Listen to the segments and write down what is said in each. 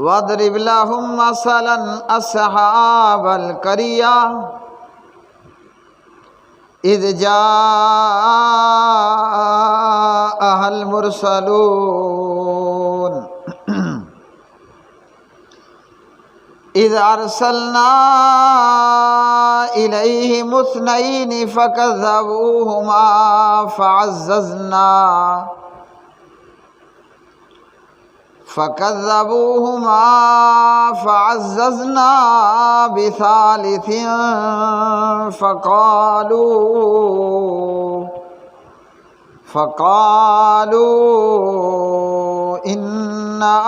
واضرب لهم مثلا أصحاب القرية إذ جاءها المرسلون إذ أرسلنا إليهم اثنين فكذبوهما فعززنا بثالث فقالوا إنا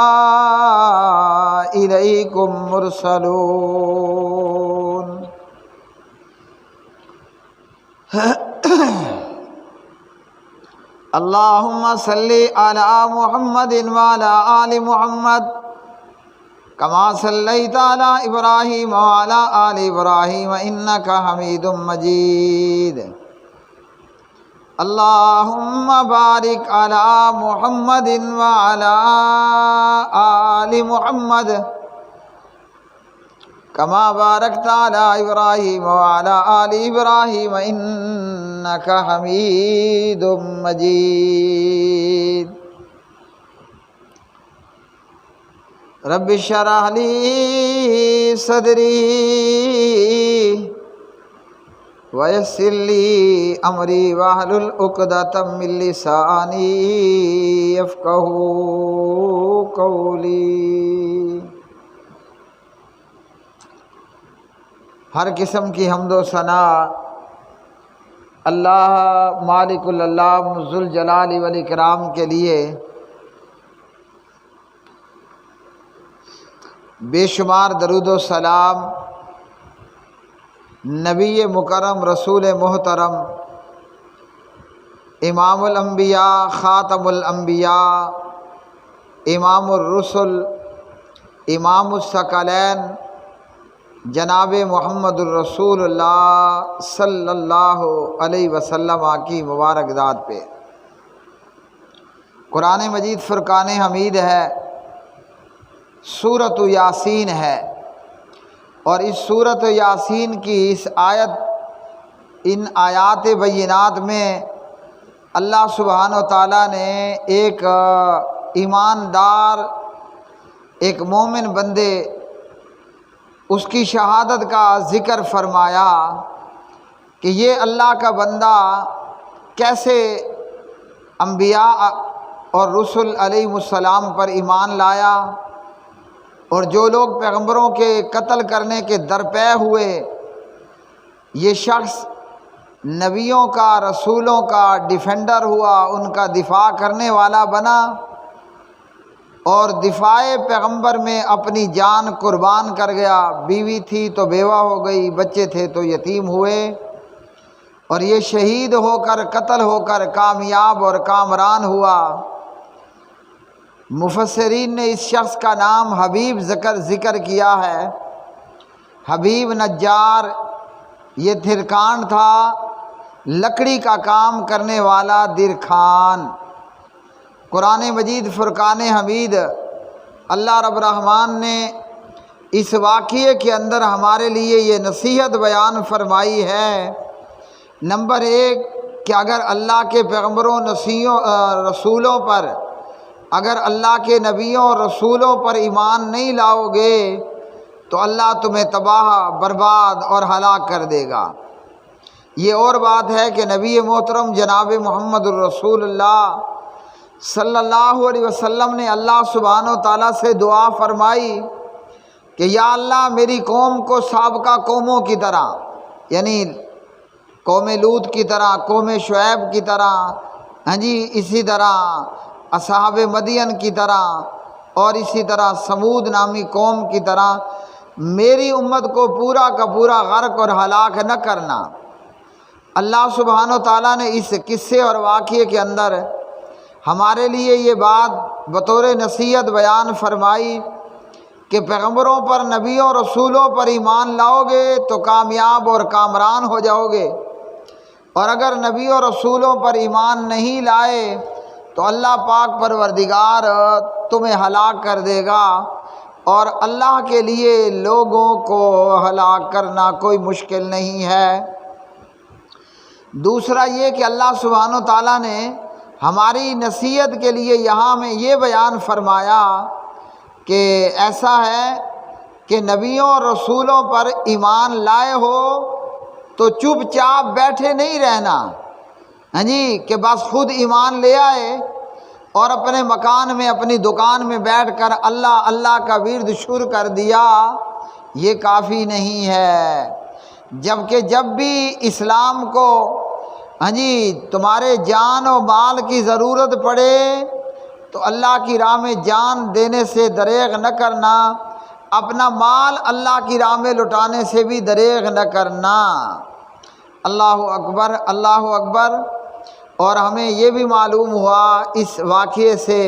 إليكم مرسلون۔ اللهم صل على محمد وعلى آل محمد كما صليت على إبراهيم وعلى آل إبراهيم إنك حميد مجيد۔ اللهم بارك على محمد وعلى آل محمد كما باركت على إبراهيم وعلى آل إبراهيم إنك حميد مجيد۔ رب اشرح لي صدري ويسر لي أمري واحلل عقدة من لساني يفقهوا قولي۔ ہر قسم کی حمد و ثنا اللہ مالک العلام ذوالجلال والاکرام کے لیے، بے شمار درود و سلام نبی مکرم رسول محترم امام الانبیاء خاتم الانبیاء امام الرسل امام الثقلین جناب محمد الرسول اللہ صلی اللہ علیہ وسلم کی مبارک ذات پہ۔ قرآن مجید فرقان حمید ہے، سورۃ یاسین ہے، اور اس سورۃ یاسین کی ان آیات بینات میں اللہ سبحانہ و تعالیٰ نے ایک ایماندار، ایک مومن بندے، اس کی شہادت کا ذکر فرمایا کہ یہ اللہ کا بندہ کیسے انبیاء اور رسل علیہ السلام پر ایمان لایا، اور جو لوگ پیغمبروں کے قتل کرنے کے درپے ہوئے، یہ شخص نبیوں کا، رسولوں کا ڈیفینڈر ہوا، ان کا دفاع کرنے والا بنا، اور دفاع پیغمبر میں اپنی جان قربان کر گیا۔ بیوی تھی تو بیوہ ہو گئی، بچے تھے تو یتیم ہوئے، اور یہ شہید ہو کر، قتل ہو کر کامیاب اور کامران ہوا۔ مفسرین نے اس شخص کا نام حبیب ذکر کیا ہے۔ حبیب نجار، یہ دھرکان تھا، لکڑی کا کام کرنے والا درخان۔ قرآن مجید فرقان حمید، اللہ رب الرحمن نے اس واقعے کے اندر ہمارے لیے یہ نصیحت بیان فرمائی ہے۔ نمبر 1 کہ اگر اللہ کے پیغمبروں رسولوں پر، اگر اللہ کے نبیوں اور رسولوں پر ایمان نہیں لاؤ گے تو اللہ تمہیں تباہ، برباد اور ہلاک کر دے گا۔ یہ اور بات ہے کہ نبی محترم جناب محمد الرسول اللہ صلی اللہ علیہ وسلم نے اللہ سبحانہ و تعالیٰ سے دعا فرمائی کہ یا اللہ میری قوم کو سابقہ قوموں کی طرح، یعنی قوم لوط کی طرح، قوم شعیب کی طرح، اسی طرح اصحاب مدین کی طرح، اور اسی طرح سمود نامی قوم کی طرح میری امت کو پورا کا پورا غرق اور ہلاک نہ کرنا۔ اللہ سبحانہ و تعالیٰ نے اس قصے اور واقعے کے اندر ہمارے لیے یہ بات بطور نصیحت بیان فرمائی کہ پیغمبروں پر، نبیوں، رسولوں پر ایمان لاؤ گے تو کامیاب اور کامران ہو جاؤ گے، اور اگر نبیوں رسولوں پر ایمان نہیں لائے تو اللہ پاک پروردگار تمہیں ہلاک کر دے گا۔ اور اللہ کے لیے لوگوں کو ہلاک کرنا کوئی مشکل نہیں ہے۔ دوسرا یہ کہ اللہ سبحانہ و تعالیٰ نے ہماری نصیحت کے لیے یہاں میں یہ بیان فرمایا کہ ایسا ہے کہ نبیوں اور رسولوں پر ایمان لائے ہو تو چپ چاپ بیٹھے نہیں رہنا، ہاں جی، کہ بس خود ایمان لے آئے اور اپنے مکان میں اپنی دکان میں بیٹھ کر اللہ اللہ کا ورد شروع کر دیا، یہ کافی نہیں ہے۔ جبکہ جب بھی اسلام کو ہاں جی تمہارے جان و مال کی ضرورت پڑے تو اللہ کی راہ میں جان دینے سے دریغ نہ کرنا، اپنا مال اللہ کی راہ میں لٹانے سے بھی دریغ نہ کرنا۔ اللہ اکبر، اللہ اکبر۔ اور ہمیں یہ بھی معلوم ہوا اس واقعے سے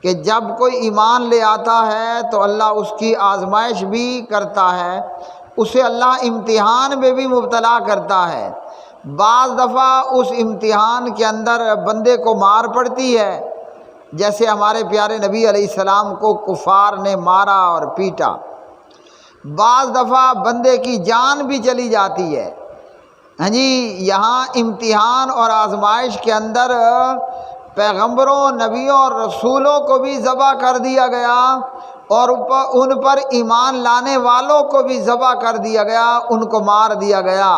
کہ جب کوئی ایمان لے آتا ہے تو اللہ اس کی آزمائش بھی کرتا ہے، اسے اللہ امتحان میں بھی مبتلا کرتا ہے۔ بعض دفعہ اس امتحان کے اندر بندے کو مار پڑتی ہے، جیسے ہمارے پیارے نبی علیہ السلام کو کفار نے مارا اور پیٹا۔ بعض دفعہ بندے کی جان بھی چلی جاتی ہے۔ ہاں جی، یہاں امتحان اور آزمائش کے اندر پیغمبروں، نبیوں اور رسولوں کو بھی ذبح کر دیا گیا اور ان پر ایمان لانے والوں کو بھی ذبح کر دیا گیا، ان کو مار دیا گیا۔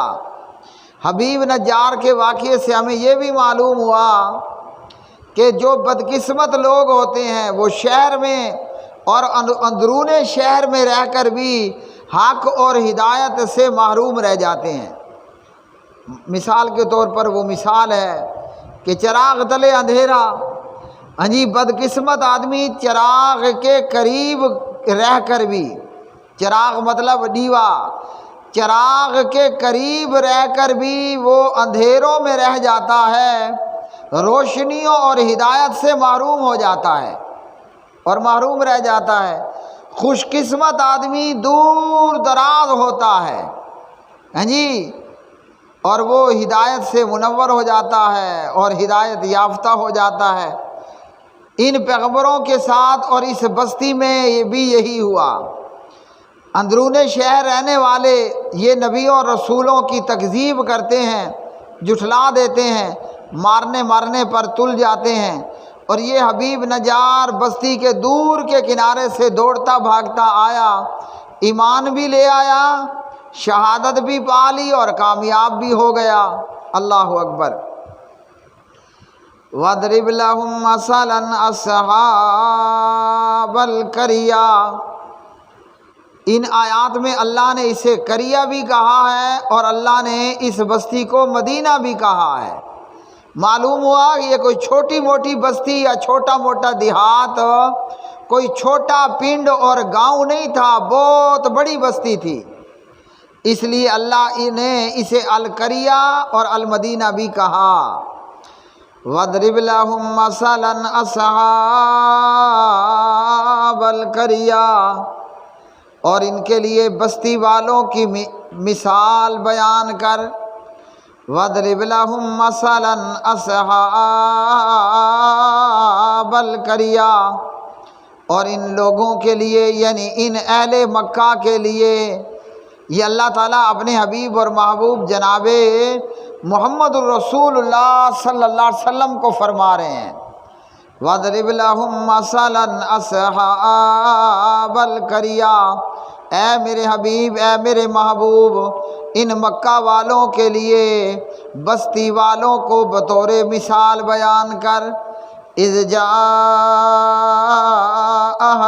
حبیب نجار کے واقعے سے ہمیں یہ بھی معلوم ہوا کہ جو بدقسمت لوگ ہوتے ہیں وہ شہر میں اور اندرون شہر میں رہ کر بھی حق اور ہدایت سے محروم رہ جاتے ہیں۔ مثال کے طور پر وہ مثال ہے کہ چراغ تلے اندھیرا، ہاں جی، بدقسمت آدمی چراغ کے قریب رہ کر بھی، چراغ مطلب ڈیوا، چراغ کے قریب رہ کر بھی وہ اندھیروں میں رہ جاتا ہے، روشنیوں اور ہدایت سے محروم ہو جاتا ہے اور محروم رہ جاتا ہے۔ خوش قسمت آدمی دور دراز ہوتا ہے، ہاں جی، اور وہ ہدایت سے منور ہو جاتا ہے اور ہدایت یافتہ ہو جاتا ہے۔ ان پیغمبروں کے ساتھ اور اس بستی میں بھی یہی ہوا۔ اندرون شہر رہنے والے یہ نبیوں اور رسولوں کی تکذیب کرتے ہیں، جھٹلا دیتے ہیں، مارنے پر تل جاتے ہیں، اور یہ حبیب نجار بستی کے دور کے کنارے سے دوڑتا بھاگتا آیا، ایمان بھی لے آیا، شہادت بھی پا لی اور کامیاب بھی ہو گیا۔ اللہ اکبر۔ وَاضْرِبْ لَهُم مَّثَلًا أَصْحَابَ الْقَرْيَةِ۔ ان آیات میں اللہ نے اسے قریہ بھی کہا ہے اور اللہ نے اس بستی کو مدینہ بھی کہا ہے۔ معلوم ہوا کہ یہ کوئی چھوٹی موٹی بستی یا چھوٹا موٹا دیہات، کوئی چھوٹا پنڈ اور گاؤں نہیں تھا، بہت بڑی بستی تھی، اس لیے اللہ نے اسے القریہ اور المدینہ بھی کہا۔ وَاضْرِبْ لَهُم مَّثَلًا أَصْحَابَ الْقَرْيَةِ، اور ان کے لیے بستی والوں کی مثال بیان کر۔ وَاضْرِبْ لَهُم مَّثَلًا أَصْحَابَ الْقَرْيَةِ، اور ان لوگوں کے لیے یعنی ان اہل مکہ کے لیے یہ اللہ تعالیٰ اپنے حبیب اور محبوب جناب محمد الرسول اللہ صلی اللہ علیہ وسلم کو فرما رہے ہیں۔ وَاضْرِبْ لَهُم مَّثَلًا أَصْحَابَ الْقَرْيَةِ، اے میرے حبیب، اے میرے محبوب، ان مکہ والوں کے لیے بستی والوں کو بطور مثال بیان کر۔ اِذْ جَاءَهَا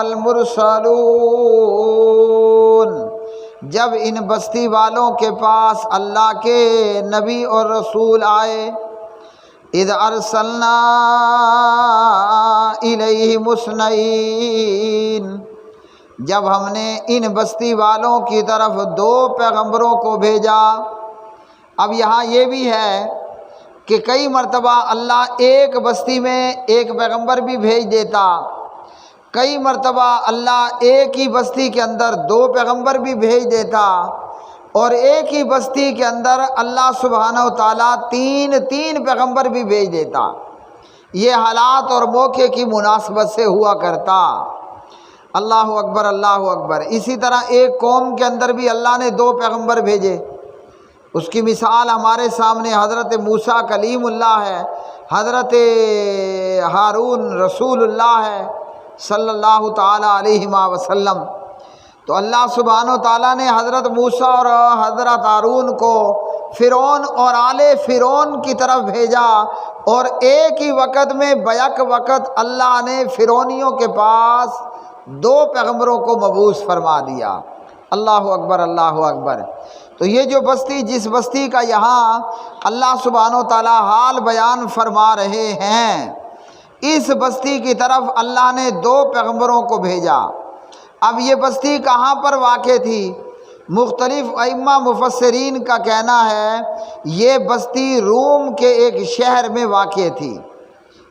الْمُرْسَلُونَ، جب ان بستی والوں کے پاس اللہ کے نبی اور رسول آئے۔ اِذْ أَرْسَلْنَا إِلَيْهِمُ اثْنَيْنِ، جب ہم نے ان بستی والوں کی طرف 2 پیغمبروں کو بھیجا۔ اب یہاں یہ بھی ہے کہ کئی مرتبہ اللہ ایک بستی میں ایک پیغمبر بھی بھیج دیتا، کئی مرتبہ اللہ ایک ہی بستی کے اندر 2 پیغمبر بھی بھیج دیتا، اور ایک ہی بستی کے اندر اللہ سبحانہ و تعالیٰ 3 پیغمبر بھی بھیج دیتا۔ یہ حالات اور موقع کی مناسبت سے ہوا کرتا۔ اللہ اکبر اللہ اکبر۔ اسی طرح ایک قوم کے اندر بھی اللہ نے 2 پیغمبر بھیجے، اس کی مثال ہمارے سامنے حضرت موسیٰ کلیم اللہ ہے، حضرت ہارون رسول اللہ ہے صلی اللہ تعالیٰ علیہ وسلم۔ تو اللہ سبحانہ و تعالیٰ نے حضرت موسیٰ اور حضرت ہارون کو فرعون اور آل فرعون کی طرف بھیجا، اور ایک ہی وقت میں بیک وقت اللہ نے فرعونیوں کے پاس 2 پیغمبروں کو مبعوث فرما دیا۔ اللہ اکبر اللہ اکبر۔ تو یہ جو بستی، جس بستی کا یہاں اللہ سبحانہ و تعالیٰ حال بیان فرما رہے ہیں، اس بستی کی طرف اللہ نے 2 پیغمبروں کو بھیجا۔ اب یہ بستی کہاں پر واقع تھی؟ مختلف ائمہ مفسرین کا کہنا ہے یہ بستی روم کے ایک شہر میں واقع تھی۔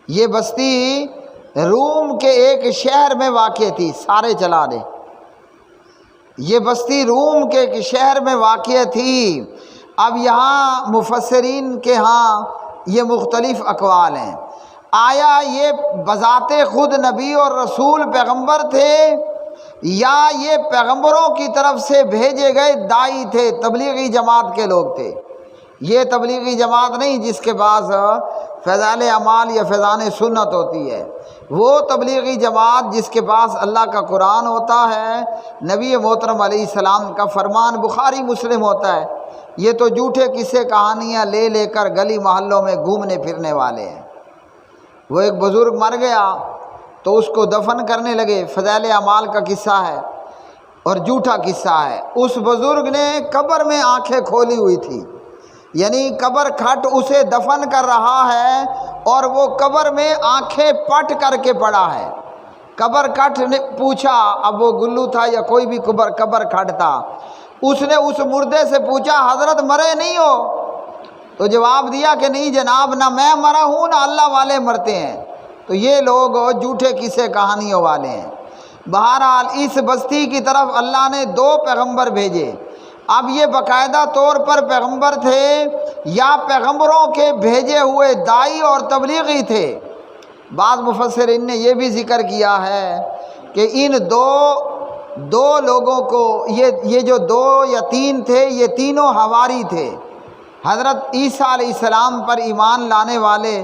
یہ بستی روم کے ایک شہر میں واقع تھی۔ سارے چلا دے۔ یہ بستی روم کے ایک شہر میں واقع تھی۔ اب یہاں مفسرین کے ہاں یہ مختلف اقوال ہیں۔ آیا یہ بذات خود نبی اور رسول پیغمبر تھے، یا یہ پیغمبروں کی طرف سے بھیجے گئے داعی تھے، تبلیغی جماعت کے لوگ تھے؟ یہ تبلیغی جماعت نہیں جس کے پاس فیضان اعمال یا فیضان سنت ہوتی ہے، وہ تبلیغی جماعت جس کے پاس اللہ کا قرآن ہوتا ہے، نبی محترم علیہ السلام کا فرمان بخاری مسلم ہوتا ہے۔ یہ تو جھوٹے قصے کہانیاں لے لے کر گلی محلوں میں گھومنے پھرنے والے ہیں۔ وہ ایک بزرگ مر گیا تو اس کو دفن کرنے لگے، فضائل اعمال کا قصہ ہے اور جھوٹا قصہ ہے۔ اس بزرگ نے قبر میں آنکھیں کھولی ہوئی تھی، یعنی قبر کھٹ اسے دفن کر رہا ہے اور وہ قبر میں آنکھیں پٹ کر کے پڑا ہے۔ قبر کھٹ نے پوچھا، اب وہ گلو تھا یا کوئی بھی قبر کھٹ تھا، اس نے اس مردے سے پوچھا حضرت مرے نہیں ہو؟ تو جواب دیا کہ نہیں جناب، نہ میں مرا ہوں نہ اللہ والے مرتے ہیں۔ تو یہ لوگ جھوٹے قصے کہانیوں والے ہیں۔ بہرحال اس بستی کی طرف اللہ نے 2 پیغمبر بھیجے۔ اب یہ باقاعدہ طور پر پیغمبر تھے یا پیغمبروں کے بھیجے ہوئے داعی اور تبلیغی تھے؟ بعض مفسرین نے یہ بھی ذکر کیا ہے کہ ان دو لوگوں کو، یہ جو 2 یا 3 تھے، یہ تینوں حواری تھے، حضرت عیسیٰ علیہ السلام پر ایمان لانے والے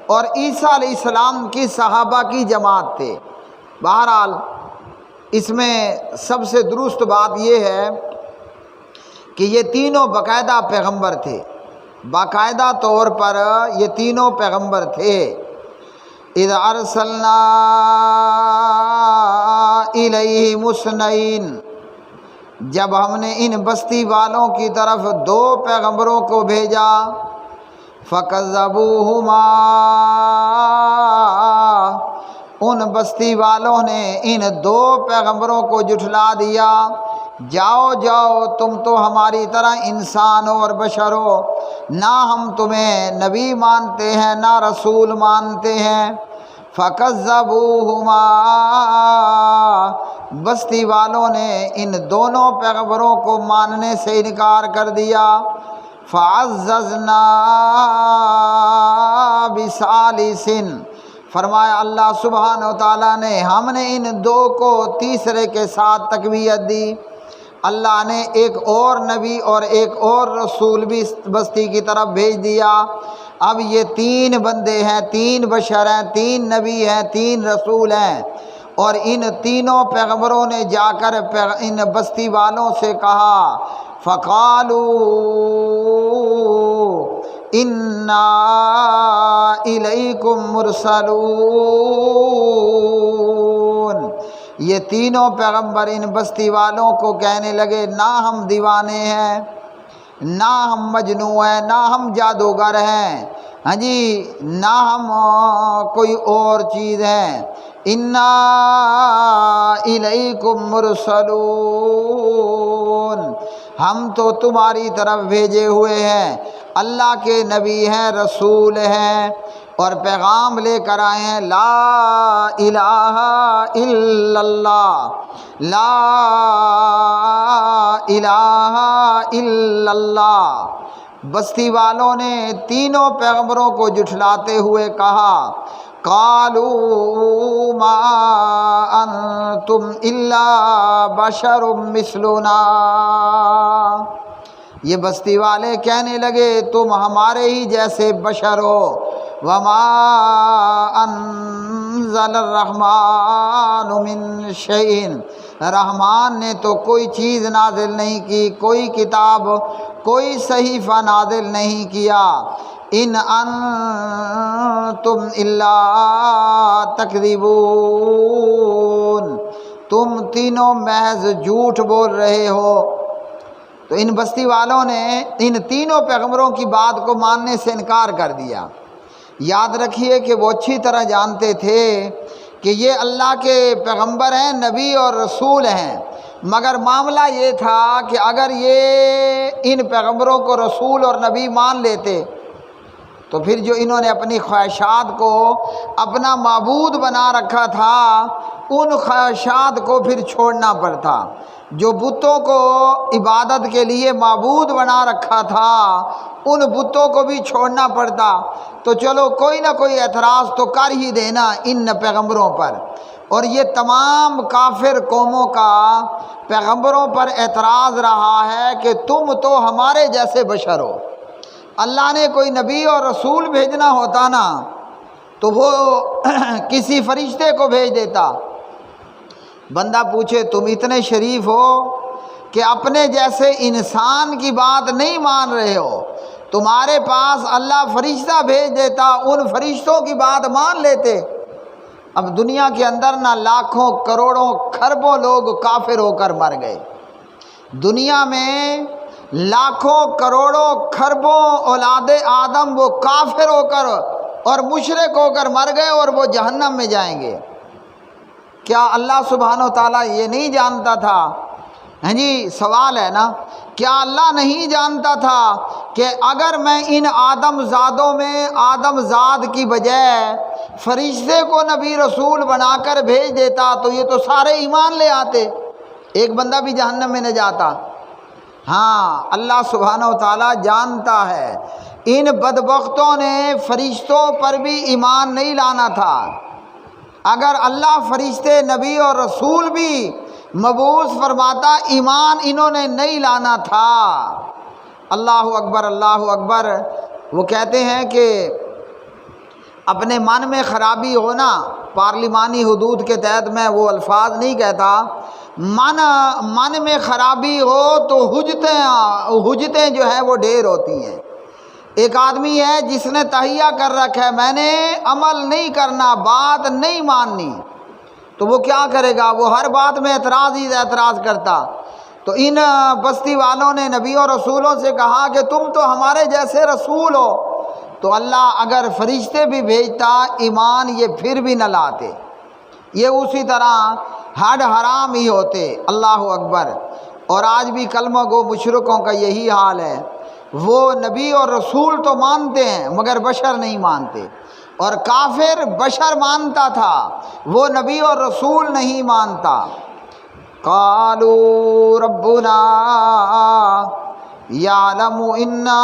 اور عیسیٰ علیہ السلام کی صحابہ کی جماعت تھے۔ بہرحال اس میں سب سے درست بات یہ ہے کہ یہ تینوں باقاعدہ پیغمبر تھے، باقاعدہ طور پر یہ تینوں پیغمبر تھے۔ اذ ارسلنا الیہم اثنین، جب ہم نے ان بستی والوں کی طرف 2 پیغمبروں کو بھیجا، فکذبوہما، ان بستی والوں نے ان 2 پیغمبروں کو جھٹلا دیا۔ جاؤ جاؤ، تم تو ہماری طرح انسان ہو اور بشر ہو، نہ ہم تمہیں نبی مانتے ہیں نہ رسول مانتے ہیں۔ فکذبوہما، بستی والوں نے ان دونوں پیغمبروں کو ماننے سے انکار کر دیا۔ فعززنا بثالث، فرمایا اللہ سبحانہ و تعالیٰ نے ہم نے ان 2 کو تیسرے کے ساتھ تقویت دی۔ اللہ نے ایک اور نبی اور ایک اور رسول بھی اس بستی کی طرف بھیج دیا۔ اب یہ 3 بندے ہیں، 3 بشر ہیں، 3 نبی ہیں، 3 رسول ہیں، اور ان تینوں پیغمبروں نے جا کر ان بستی والوں سے کہا، فقالوا انا الیکم مرسلون، یہ تینوں پیغمبر ان بستی والوں کو کہنے لگے، نہ ہم دیوانے ہیں، نہ ہم مجنوں ہیں، نہ ہم جادوگر ہیں، ہاں جی، نہ ہم کوئی اور چیز ہیں، انا الیکم مرسلون، ہم تو تمہاری طرف بھیجے ہوئے ہیں، اللہ کے نبی ہیں، رسول ہیں، اور پیغام لے کر آئے ہیں، لا الہ الا اللہ، لا الہ الا اللہ۔ بستی والوں نے تینوں پیغمبروں کو جھٹلاتے ہوئے کہا، قالوا ما انتم الا بشر مثلنا، یہ بستی والے کہنے لگے تم ہمارے ہی جیسے بشر ہو، وما انزل الرحمن من شیء، رحمان نے تو کوئی چیز نازل نہیں کی، کوئی کتاب، کوئی صحیفہ نازل نہیں کیا، ان انتم الا تکذبون، تم تینوں محض جھوٹ بول رہے ہو۔ تو ان بستی والوں نے ان تینوں پیغمبروں کی بات کو ماننے سے انکار کر دیا۔ یاد رکھیے کہ وہ اچھی طرح جانتے تھے کہ یہ اللہ کے پیغمبر ہیں، نبی اور رسول ہیں، مگر معاملہ یہ تھا کہ اگر یہ ان پیغمبروں کو رسول اور نبی مان لیتے تو پھر جو انہوں نے اپنی خواہشات کو اپنا معبود بنا رکھا تھا ان خواہشات کو پھر چھوڑنا پڑتا، جو بتوں کو عبادت کے لیے معبود بنا رکھا تھا ان بتوں کو بھی چھوڑنا پڑتا۔ تو چلو کوئی نہ کوئی اعتراض تو کر ہی دینا ان پیغمبروں پر، اور یہ تمام کافر قوموں کا پیغمبروں پر اعتراض رہا ہے کہ تم تو ہمارے جیسے بشر ہو۔ اللہ نے کوئی نبی اور رسول بھیجنا ہوتا نا تو وہ کسی فرشتے کو بھیج دیتا۔ بندہ پوچھے تم اتنے شریف ہو کہ اپنے جیسے انسان کی بات نہیں مان رہے ہو، تمہارے پاس اللہ فرشتہ بھیج دیتا، ان فرشتوں کی بات مان لیتے۔ اب دنیا کے اندر نہ لاکھوں کروڑوں کھربوں لوگ کافر ہو کر مر گئے، دنیا میں لاکھوں کروڑوں کھربوں اولاد آدم وہ کافر ہو کر اور مشرک ہو کر مر گئے اور وہ جہنم میں جائیں گے۔ کیا اللہ سبحانہ و تعالیٰ یہ نہیں جانتا تھا؟ ہاں جی، سوال ہے نا، کیا اللہ نہیں جانتا تھا کہ اگر میں ان آدم زادوں میں آدم زاد کی بجائے فرشتے کو نبی رسول بنا کر بھیج دیتا تو یہ تو سارے ایمان لے آتے، ایک بندہ بھی جہنم میں نہ جاتا؟ ہاں، اللہ سبحانہ و تعالیٰ جانتا ہے ان بدبختوں نے فرشتوں پر بھی ایمان نہیں لانا تھا۔ اگر اللہ فرشتے نبی اور رسول بھی مبعوث فرماتا ایمان انہوں نے نہیں لانا تھا۔ اللہ اکبر، اللہ اکبر۔ وہ کہتے ہیں کہ اپنے من میں خرابی ہونا، پارلیمانی حدود کے تحت میں وہ الفاظ نہیں کہتا، من میں خرابی ہو تو حجتیں جو ہے وہ ڈھیر ہوتی ہیں۔ ایک آدمی ہے جس نے تہیہ کر رکھا ہے میں نے عمل نہیں کرنا، بات نہیں ماننی، تو وہ کیا کرے گا؟ وہ ہر بات میں اعتراض کرتا۔ تو ان بستی والوں نے نبیوں اور رسولوں سے کہا کہ تم تو ہمارے جیسے رسول ہو، تو اللہ اگر فرشتے بھی بھیجتا ایمان یہ پھر بھی نہ لاتے، یہ اسی طرح ہڈ حرام ہی ہوتے۔ اللہ اکبر۔ اور آج بھی کلمہ گو مشرکوں کا یہی حال ہے، وہ نبی اور رسول تو مانتے ہیں مگر بشر نہیں مانتے، اور کافر بشر مانتا تھا وہ نبی اور رسول نہیں مانتا۔ قالوا ربنا یعلم انا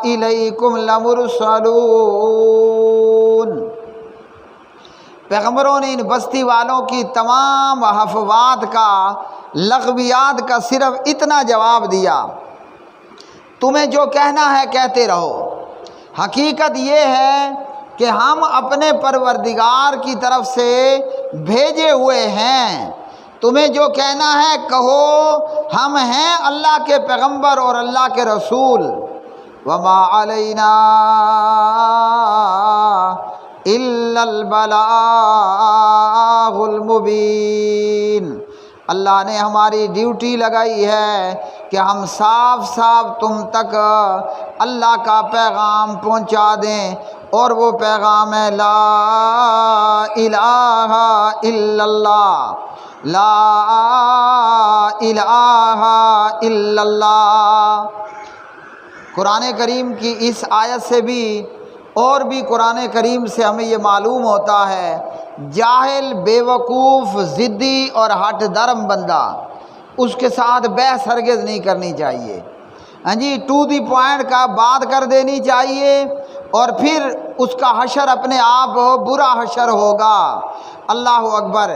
الیکم لمرسلون، پیغمبروں نے ان بستی والوں کی تمام افواہات کا، لغویات کا صرف اتنا جواب دیا، تمہیں جو کہنا ہے کہتے رہو، حقیقت یہ ہے کہ ہم اپنے پروردگار کی طرف سے بھیجے ہوئے ہیں، تمہیں جو کہنا ہے کہو، ہم ہیں اللہ کے پیغمبر اور اللہ کے رسول۔ وما علینا الا البلاغ المبین، اللہ نے ہماری ڈیوٹی لگائی ہے کہ ہم صاف صاف تم تک اللہ کا پیغام پہنچا دیں، اور وہ پیغام ہے لا الہ الا اللہ، لا الہ الا اللہ۔ قرآن کریم کی اس آیت سے بھی اور بھی قرآن کریم سے ہمیں یہ معلوم ہوتا ہے جاہل، بیوقوف، ضدی اور ہٹ درم بندہ اس کے ساتھ بحث ہرگز نہیں کرنی چاہیے۔ ہاں جی، ٹو دی پوائنٹ کا بات کر دینی چاہیے، اور پھر اس کا حشر اپنے آپ برا حشر ہوگا۔ اللہ اکبر۔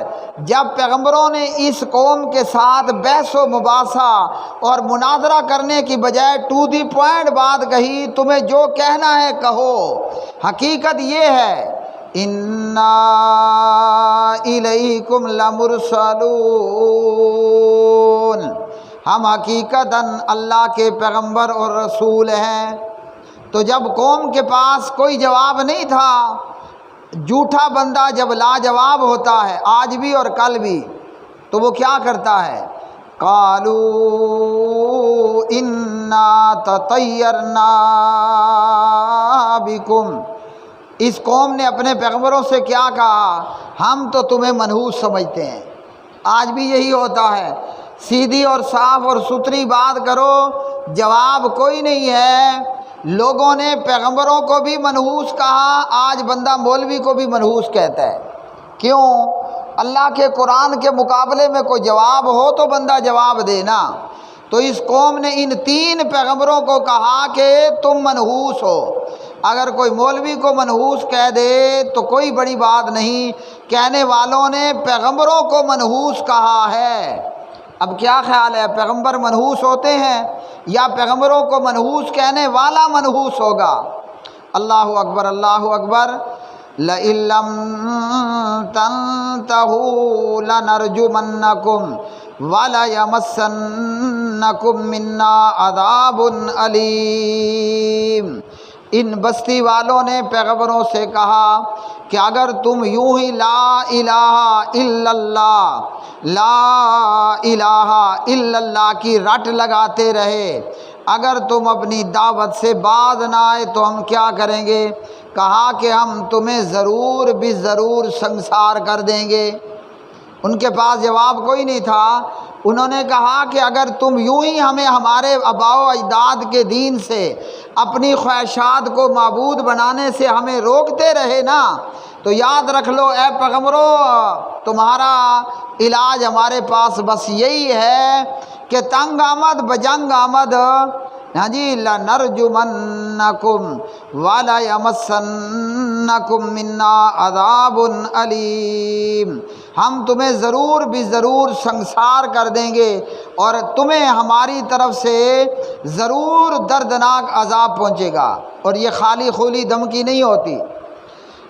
جب پیغمبروں نے اس قوم کے ساتھ بحث و مباحثہ اور مناظرہ کرنے کی بجائے ٹو دی پوائنٹ بات کہی، تمہیں جو کہنا ہے کہو، حقیقت یہ ہے اِنَّا إِلَيْكُمْ لَمُرْسَلُونَ، ہم حقیقتاً اللہ کے پیغمبر اور رسول ہیں۔ تو جب قوم کے پاس کوئی جواب نہیں تھا، جھوٹا بندہ جب لاجواب ہوتا ہے آج بھی اور کل بھی، تو وہ کیا کرتا ہے؟ قالوا انا تطیرنا بکم، اس قوم نے اپنے پیغمبروں سے کیا کہا؟ ہم تو تمہیں منحوس سمجھتے ہیں۔ آج بھی یہی ہوتا ہے، سیدھی اور صاف اور ستھری بات کرو، جواب کوئی نہیں ہے۔ لوگوں نے پیغمبروں کو بھی منحوس کہا، آج بندہ مولوی کو بھی منحوس کہتا ہے۔ کیوں؟ اللہ کے قرآن کے مقابلے میں کوئی جواب ہو تو بندہ جواب دے نا۔ تو اس قوم نے ان 3 پیغمبروں کو کہا کہ تم منحوس ہو۔ اگر کوئی مولوی کو منحوس کہہ دے تو کوئی بڑی بات نہیں، کہنے والوں نے پیغمبروں کو منحوس کہا ہے۔ اب کیا خیال ہے، پیغمبر منحوس ہوتے ہیں یا پیغمبروں کو منحوس کہنے والا منحوس ہوگا؟ اللہ اکبر، اللہ اکبر۔ لَئِن لَّمْ تَنْتَهُوا لَنَرْجُمَنَّكُمْ وَلَيَمَسَّنَّكُمْ مِنَّا عَذَابٌ أَلِيمٌ۔ ان بستی والوں نے پیغمبروں سے کہا کہ اگر تم یوں ہی لا الہ الا اللہ، لا الہ الا اللہ کی رٹ لگاتے رہے، اگر تم اپنی دعوت سے باز نہ آئے تو ہم کیا کریں گے؟ کہا کہ ہم تمہیں ضرور بھی ضرور سنسار کر دیں گے۔ ان کے پاس جواب کوئی نہیں تھا۔ انہوں نے کہا کہ اگر تم یوں ہی ہمیں ہمارے آباء و اجداد کے دین سے، اپنی خواہشات کو معبود بنانے سے ہمیں روکتے رہے نا، تو یاد رکھ لو اے پیغمبروں، تمہارا علاج ہمارے پاس بس یہی ہے کہ تنگ آمد بجنگ آمد، ہاں جی، لَنَرْجُمَنَّكُمْ وَلَيَمَسَّنَّكُمْ مِنَّا عَذَابٌ أَلِيمٌ، ہم تمہیں ضرور بھی ضرور سنسار کر دیں گے اور تمہیں ہماری طرف سے ضرور دردناک عذاب پہنچے گا۔ اور یہ خالی خولی دھمکی نہیں ہوتی،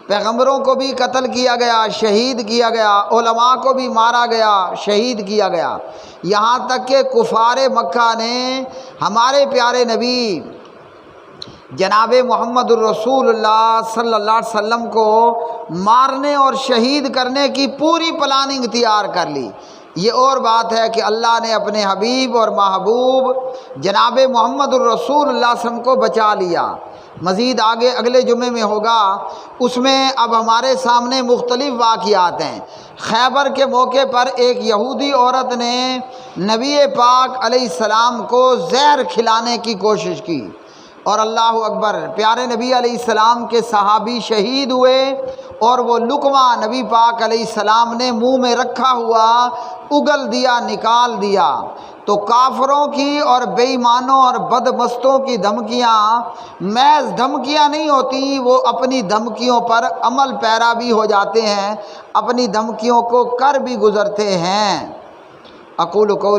پیغمبروں کو بھی قتل کیا گیا، شہید کیا گیا، علماء کو بھی مارا گیا، شہید کیا گیا، یہاں تک کہ کفار مکہ نے ہمارے پیارے نبی جناب محمد الرسول اللہ صلی اللہ علیہ وسلم کو مارنے اور شہید کرنے کی پوری پلاننگ تیار کر لی۔ یہ اور بات ہے کہ اللہ نے اپنے حبیب اور محبوب جناب محمد الرسول اللہ صلی اللہ علیہ وسلم کو بچا لیا۔ مزید آگے اگلے جمعے میں ہوگا، اس میں اب ہمارے سامنے مختلف واقعات ہیں۔ خیبر کے موقع پر ایک یہودی عورت نے نبی پاک علیہ السلام کو زہر کھلانے کی کوشش کی، اور اللہ اکبر، پیارے نبی علیہ السلام کے صحابی شہید ہوئے، اور وہ لقمہ نبی پاک علیہ السلام نے منہ میں رکھا ہوا اگل دیا، نکال دیا۔ تو کافروں کی اور بے ایمانوں اور بدمستوں کی دھمکیاں محض دھمکیاں نہیں ہوتی، وہ اپنی دھمکیوں پر عمل پیرا بھی ہو جاتے ہیں، اپنی دھمکیوں کو کر بھی گزرتے ہیں۔ اقول قولی